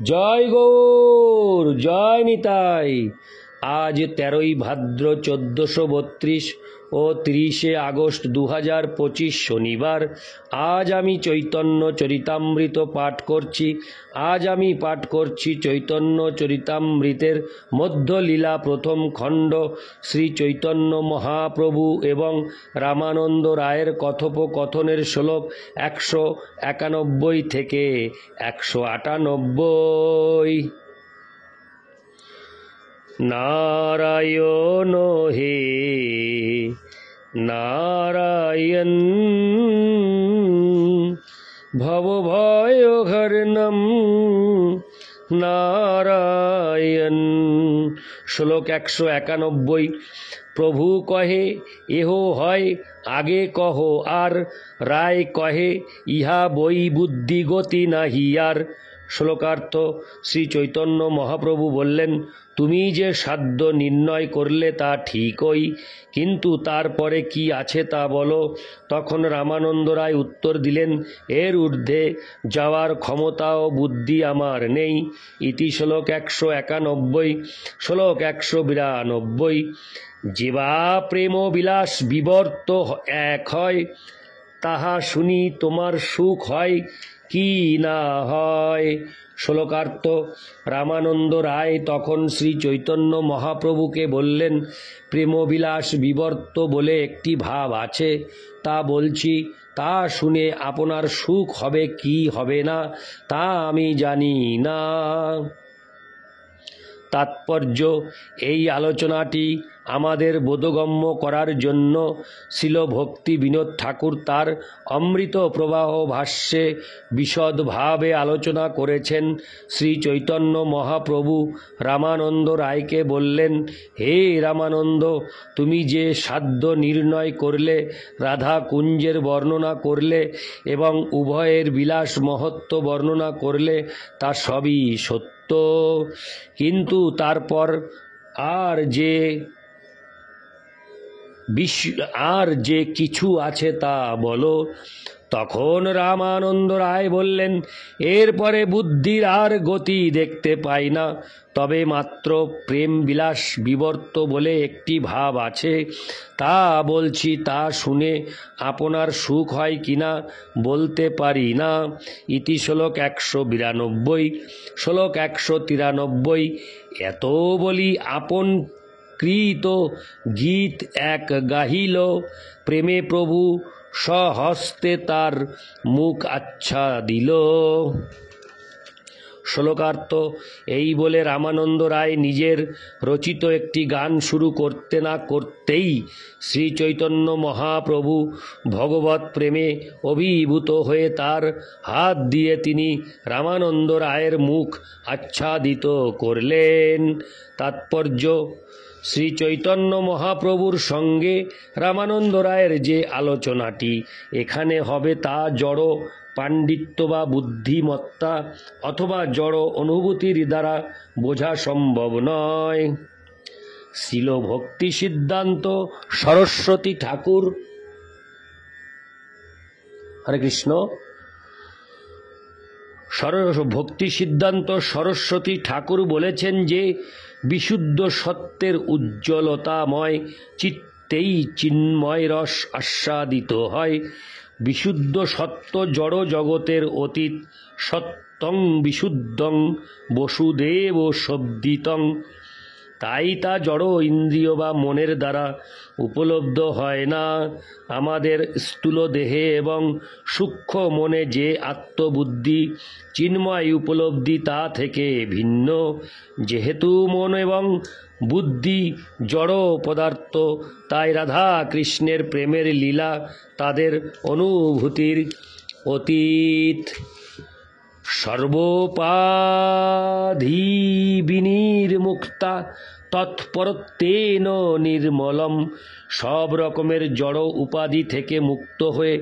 জয় গৌর, জয় নিতাই। আজ 13ই ভাদ্র 1432 ও 30শে আগস্ট 2025 শনিবার। আজ আমি চৈতন্য চরিতামৃত পাঠ করছি। আজ আমি পাঠ করছি চৈতন্য চরিতামৃতের মধ্যলীলা প্রথম খণ্ড। শ্রী চৈতন্য মহাপ্রভু এবং রামানন্দ রায়ের কথোপকথনের শ্লোক 191 থেকে 198। নারায়ণ হে নারায়ণ, ভবভয়হরণম নারায়ণ। শ্লোক 191। প্রভু কহে এহ হয় আগে কহ আর, রায় কহে ইহা বই বুদ্ধি গতি নাহি আর। শ্লোকার্থ। শ্রী চৈতন্য মহাপ্রভু বললেন, তুমি যে সাধ্য নির্ণয় করলে তা ঠিকই, কিন্তু তারপরে কি আছে তা বলো। তখন রামানন্দ রায় উত্তর দিলেন, এর ঊর্ধ্বে যাওয়ার ক্ষমতা ও বুদ্ধি আমার নেই। ইতি শ্লোক 191। শ্লোক 192। যেবা প্রেম বিলাস বিবর্ত এক হয়, তাহা শুনি তোমার সুখ হয় কি না হয়। শ্লোকার্থ। রামানন্দ রায় তখন শ্রী চৈতন্য মহাপ্রভুকে বললেন, প্রেমবিলাস বিবর্ত বলে একটি ভাব আছে, তা বলছি। তা শুনে আপনার সুখ হবে কি হবে না তা আমি জানি না। তাৎপর্য। এই আলোচনাটি আমাদের বোধগম্য করার জন্য শিল ভক্তি বিনোদ ঠাকুর তার অমৃত প্রবাহ ভাষ্যে বিশদভাবে আলোচনা করেছেন। শ্রী চৈতন্য মহাপ্রভু রামানন্দ রায়কে বললেন, হে রামানন্দ, তুমি যে সাধ্য নির্ণয় করলে, রাধা কুঞ্জের বর্ণনা করলে এবং উভয়ের বিলাস মহত্ব বর্ণনা করলে, তা সবই সত্য, কিন্তু তারপর আর যে কিছু আছে তা বলো। তখন রামানন্দ রায় বললেন, এরপরে বুদ্ধির আর গতি দেখতে পাই না, তবে মাত্র প্রেম বিলাস বিবর্ত বলে একটি ভাব আছে, তা বলছি। তা শুনে আপনার সুখ হয় কিনা বলতে পারি না। ইতি শ্লোক 192। শ্লোক 193। এত বলি আপন কৃত গীত এক গাহিল, প্রেমে প্রভু স্বহস্তে তার মুখ আচ্ছা দিল। শ্লোকার্থ। এই বলে রামানন্দ রায় নিজের রচিত একটি গান শুরু করতে না করতেই শ্রী চৈতন্য মহাপ্রভু ভগবৎ প্রেমে অভিভূত হয়ে তার হাত দিয়ে তিনি রামানন্দ রায়ের মুখ আচ্ছাদিত করলেন। তাৎপর্য। শ্রী চৈতন্য মহাপ্রভুর সঙ্গে রামানন্দ রায়ের যে আলোচনাটি এখানে হবে, তা জড় পাণ্ডিত্য বা বুদ্ধিমত্তা অথবা জড় অনুভূতির দ্বারা বোঝা সম্ভব নয়। শিল ভক্তি সিদ্ধান্ত সরস্বতী ঠাকুর, হরে কৃষ্ণ, ভক্তি সিদ্ধান্ত সরস্বতী ঠাকুর বলেছেন যে বিশুদ্ধ সত্যের উজ্জ্বলতাময় চিত্তেই চিন্ময় রস আস্বাদিত হয়। বিশুদ্ধ সত্য জড় জগতের অতীত, সত্যং বিশুদ্ধং বসুদেব শব্দিতং। তাই তা জড় ইন্দ্রিয় বা মনের দ্বারা উপলব্ধ হয় না। আমাদের স্থূল দেহে এবং সূক্ষ্ম মনে যে আত্মবুদ্ধি চিন্ময় উপলব্ধি তা থেকে ভিন্ন। যেহেতু মন এবং বুদ্ধি জড় পদার্থ, তাই রাধা কৃষ্ণের প্রেমের লীলা তাদের অনুভূতির অতীত। সর্বোপাধি বিনির্মুক্তা তৎপরত্বেন নির্মলম। সব রকমের জড় উপাধি থেকে মুক্ত হয়ে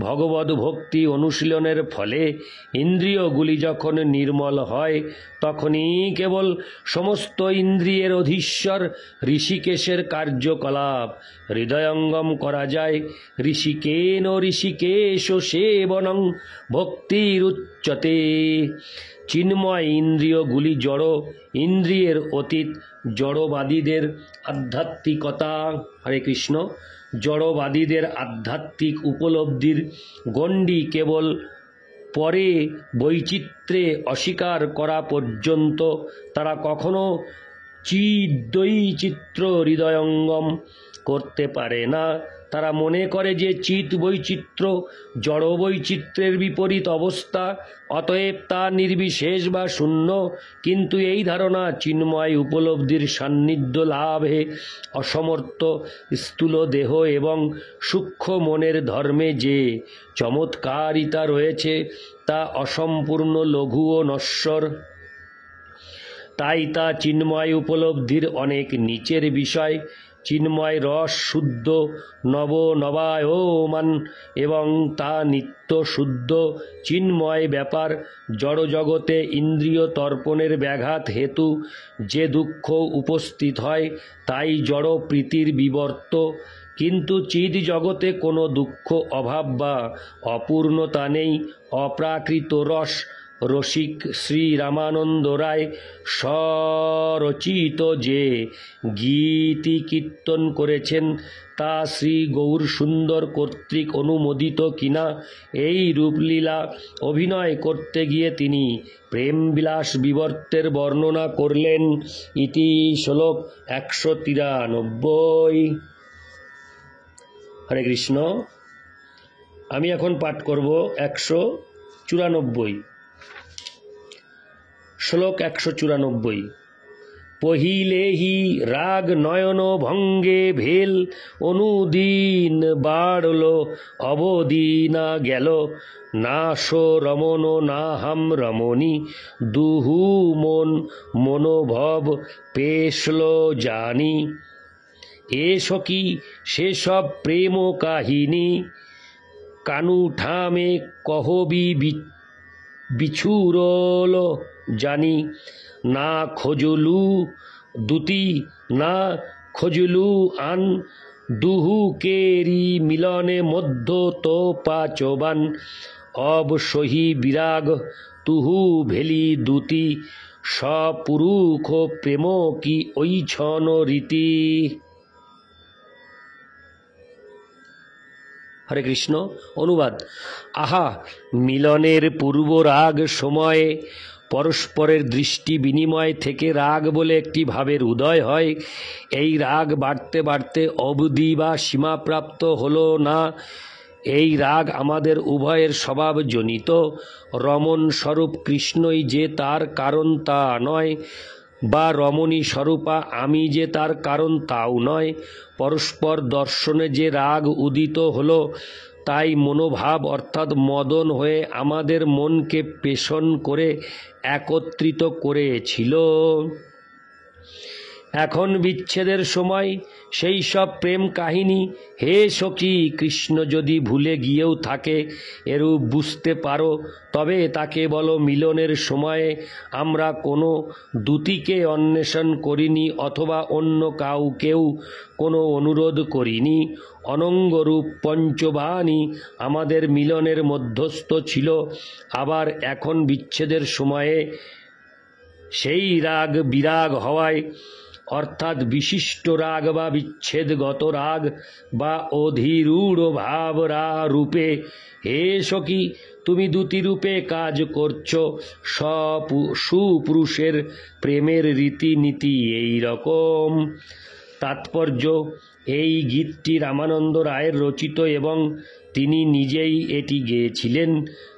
ভগবদ ভক্তি অনুশীলনের ফলে ইন্দ্রিয়গুলি যখন নির্মল হয়, তখনই কেবল সমস্ত ইন্দ্রিয়ের অধীশ্বর ঋষিকেশের কার্যকলাপ হৃদয়ঙ্গম করা যায়। ঋষিকেন ঋষিকেশ সেবনং ভক্তিরুচ্যতে। চিন্ময় ইন্দ্রিয়গুলি জড়, ইন্দ্রিয়ের অতীত, জড়বাদীদের আধ্যাত্মিকতা। হরে কৃষ্ণ। জড়বাদীদের আধ্যাত্মিক উপলব্ধির গণ্ডি কেবল পরে বৈচিত্র্যে অস্বীকার করা পর্যন্ত তারা কখনো চিদ্বৈচিত্র্য হৃদয়ঙ্গম করতে পারে না। তারা মনে করে যে চিৎ বৈচিত্র্য জড় বৈচিত্র্যের বিপরীত অবস্থা, অতএব তা নির্বিশেষ বা শূন্য। কিন্তু এই ধারণা চিন্ময় উপলব্ধির সান্নিধ্য লাভে অসমর্থ। স্থূল দেহ এবং সূক্ষ্ম মনের ধর্মে যে চমৎকারিতা রয়েছে তা অসম্পূর্ণ, লঘু ও নশ্বর। তাই তা চিন্ময় উপলব্ধির অনেক নিচের বিষয়। চিন্ময় রস শুদ্ধ, নবনবায়মান এবং তা নিত্য শুদ্ধ চিন্ময় ব্যাপার। জড়জগতে ইন্দ্রিয় তর্পণের ব্যাঘাত হেতু যে দুঃখ উপস্থিত হয় তাই জড় প্রীতির বিবর্ত। কিন্তু চিদ জগতে কোনো দুঃখ, অভাব বা অপূর্ণতা নেই। অপ্রাকৃত রস রসিক শ্রী রামানন্দ রায় স্বরচিত যে গীতি কীর্তন করেছেন তা শ্রী গৌরসুন্দর কর্তৃক অনুমোদিত কিনা এই রূপলীলা অভিনয় করতে গিয়ে তিনি প্রেমবিলাস বিবর্তের বর্ণনা করলেন। ইতি শ্লোক 193। হরে কৃষ্ণ। আমি এখন পাঠ করব 194। শ্লোক 194। পহিলেহি রাগ নয়ন ভঙ্গে ভেল, অনুদিন বাড়ল অবধি না গেল, না সো রমণ না হাম রমণী, দুহু মন মনোভব পেশল জানি। এসো কি সেসব প্রেম কাহিনী, কানু ঠামে কহবি বিছুরল জানি। না খোঁজলু দুতি না খোঁজলু আন, দুহু কেরি মিলনে মধ্য তো পাচবান। অবসহি বিরাগ তুহু ভেলি দুতি, সপুরুষ প্রেম কি ঐছন রীতি। হরে কৃষ্ণ। অনুবাদ। আহা, মিলনের পূর্ব রাগ সময়ে পরস্পরের দৃষ্টি বিনিময় থেকে রাগ বলে একটি ভাবের উদয় হয়। এই রাগ বাড়তে বাড়তে অবধি বা সীমাপ্রাপ্ত হলো না। এই রাগ আমাদের উভয়ের স্বভাবজনিত। রমণ স্বরূপ কৃষ্ণই যে তার কারণ তা নয়, বা রমণী স্বরূপা আমি যে তার কারণ তাও নয়। পরস্পর দর্শনে যে রাগ উদিত হলো তাই মনোভাব অর্থাৎ মদন হয়ে আমাদের মনকে পেষণ করে একত্রিত করেছিল। এখন বিচ্ছেদের সময় সেই সব প্রেম কাহিনী, হে সখী, কৃষ্ণ যদি ভুলে গিয়েও থাকে এরূপ বুঝতে পারো, তবে তাকে বলো মিলনের সময়ে আমরা কোনো দ্যুতিকে অন্বেষণ করিনি অথবা অন্য কাউকেও কোনো অনুরোধ করিনি। অনঙ্গরূপ পঞ্চবাণী আমাদের মিলনের মধ্যস্থ ছিল। আবার এখন বিচ্ছেদের সময়ে সেই রাগ বিরাগ হওয়ায়, অর্থাৎ বিশিষ্ট রাগ বা বিচ্ছেদগত রাগ বা অধিরূঢ় ভাব রূপে, হে সখী, তুমি দ্যুতিরূপে কাজ করছো। সুপুরুষের প্রেমের রীতিনীতি এই রকম। তাৎপর্য: এই গীতটি রামানন্দ রায়ের রচিত এবং তিনি নিজেই এটি গেয়েছিলেন।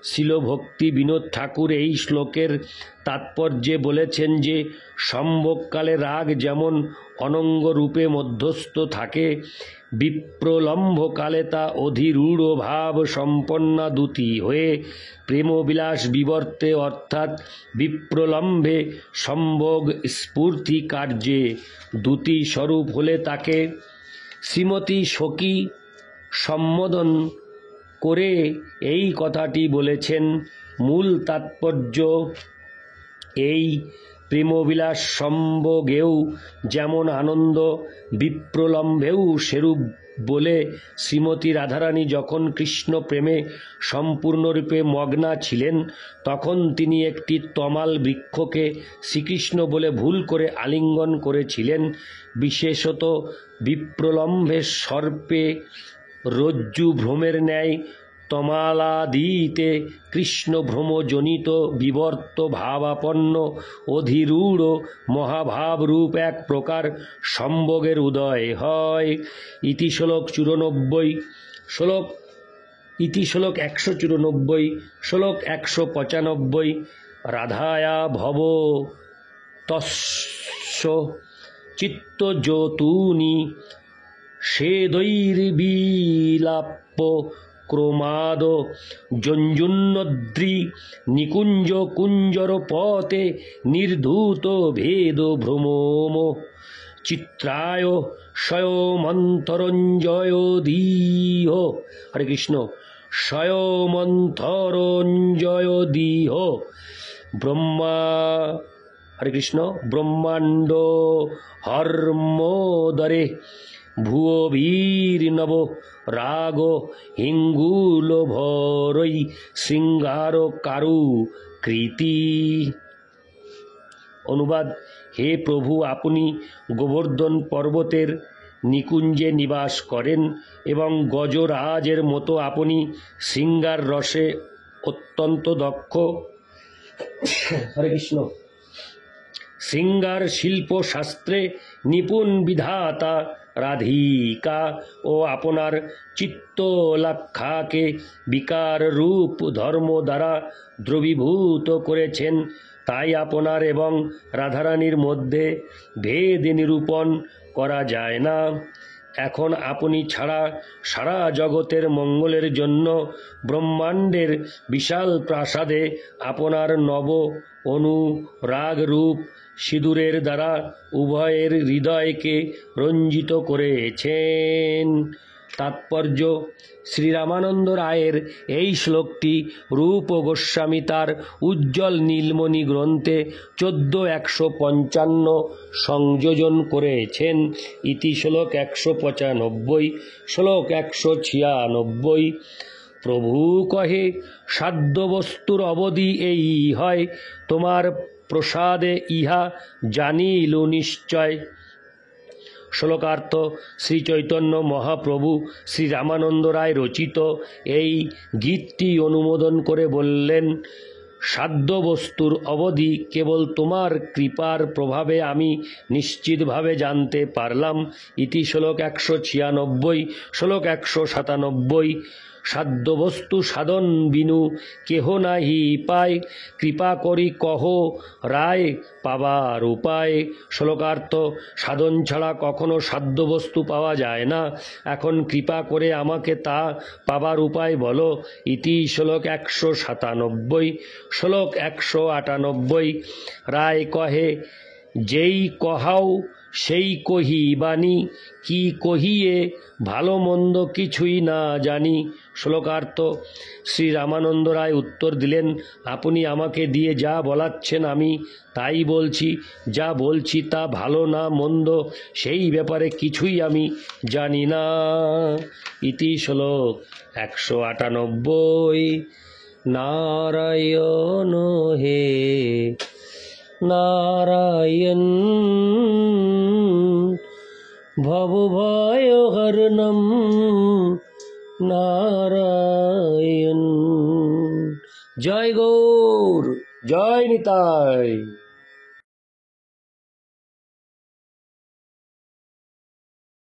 শ্রীল ভক্তি বিনোদ ঠাকুর এই শ্লোকের তাৎপর্যে বলেছেন যে সম্ভোগকালে রাগ যেমন অনঙ্গরূপে মধ্যস্থ থাকে, বিপ্রলম্ভকালে তা অধিরূঢ় ভাব সম্পন্না দ্যুতি হয়ে প্রেমবিলাস বিবর্তে অর্থাৎ বিপ্রলম্ভে সম্ভোগ স্ফূর্তি কার্যে দ্যুতি স্বরূপ হলে তাকে শ্রীমতী সখী সম্বোধন করে এই কথাটি বলেছেন। মূল তাৎপর্য এই: প্রেমবিলাস সম্ভোগেও যেমন আনন্দ, বিপ্রলম্বেও সেরূপ বলে শ্রীমতী রাধারানী যখন কৃষ্ণ প্রেমে সম্পূর্ণরূপে মগ্না ছিলেন, তখন তিনি একটি তমাল বৃক্ষকে শ্রীকৃষ্ণ বলে ভুল করে আলিঙ্গন করেছিলেন। বিশেষত বিপ্রলম্বে সর্পে রজ্জু ভ্রমের ন্যায় তমালাদিতে কৃষ্ণ ভ্রমজনিত বিবর্ত ভাবাপন্ন অধিরূঢ় মহাভাবরূপ এক প্রকার সম্ভোগের উদয় হয়। ইতি শ্লোক 94। ইতি শ্লোক 194। শ্লোক 195। রাধায়া ভব তস্য চিত্তজ্যোতুনি সেদৈর্বিলাপ্য ক্রমাদ জঞ্জুন্নদ্রি নিকুঞ্জ কুঞ্জর পতে নির্ধূত ভেদ ভ্রমম চিত্রায় স্বয়মন্তরঞ্জয়োদীহ। হরে কৃষ্ণ। স্বয়মন্তরঞ্জয়োদীহ ব্রহ্মা। হরে কৃষ্ণ। ব্রহ্মাণ্ড হর্মোদরে ভুবীর্নব রাগ হিঙ্গুল ভরৈ শৃঙ্গার কারু কৃতি। অনুবাদ: হে প্রভু, আপনি গোবর্ধন পর্বতের নিকুঞ্জে নিবাস করেন এবং গজরাজের মতো আপনি শৃঙ্গার রসে অত্যন্ত দক্ষ। হরে কৃষ্ণ। শৃঙ্গার শিল্প শাস্ত্রে নিপুণ বিধাতা রাধিকা ও আপনার চিত্তলাক্ষাকে বিকার রূপ ধর্ম দ্বারা দ্রবীভূত করেছেন। তাই আপনার এবং রাধারানীর মধ্যে ভেদ নিরূপণ করা যায় না। এখন আপনি ছাড়া সারা জগতের মঙ্গলের জন্য ব্রহ্মাণ্ডের বিশাল প্রাসাদে আপনার নব অনুরাগ রূপ সিঁদুরের দ্বারা উভয়ের হৃদয়কে রঞ্জিত করেছেন। তাৎপর্য: শ্রীরামানন্দ রায়ের এই শ্লোকটি রূপ গোস্বামী তার উজ্জ্বল নীলমণি গ্রন্থে 1455 সংযোজন করেছেন। ইতি শ্লোক 195। শ্লোক 196। প্রভু কহে, সাধ্য বস্তুর অবধি এই হয়, তোমার প্রসাদে ইহা জানিলু নিশ্চয়। শ্লোকার্থ: শ্রী চৈতন্য মহাপ্রভু শ্রী রামানন্দ রায় রচিত এই গীতটি অনুমোদন করে বললেন, সাধ্য বস্তুর অবধি কেবল তোমার কৃপার প্রভাবে আমি নিশ্চিতভাবে জানতে পারলাম। ইতি শ্লোক 196। শ্লোক 197। সাধ্য বস্তু সাধন বিনু কেহ নাহি পায়, কৃপা করি কহ রায় পাবার উপায়। শ্লোকার্থ: সাধন ছাড়া কখনো সাধ্য বস্তু পাওয়া যায় না। এখন কৃপা করে আমাকে তা পাবার উপায় বলো। ইতি শ্লোক 197। শ্লোক 198। রায় কহে, যেই কহাও সেই কহি বাণী, কি কহিয়ে ভালো মন্দ কিছুই না জানি। শ্লোকার্থ: শ্রী রামানন্দ রায় উত্তর দিলেন, আপনি আমাকে দিয়ে যা বলাচ্ছেন আমি তাই বলছি। যা বলছি তা ভালো না মন্দ সেই ব্যাপারে কিছুই আমি জানি না। ইতি শ্লোক 198। নারায়ণ হে নারায়ণ ভবভয়হরণম নারায়ণ। জয় গৌর, জয় নিতাই।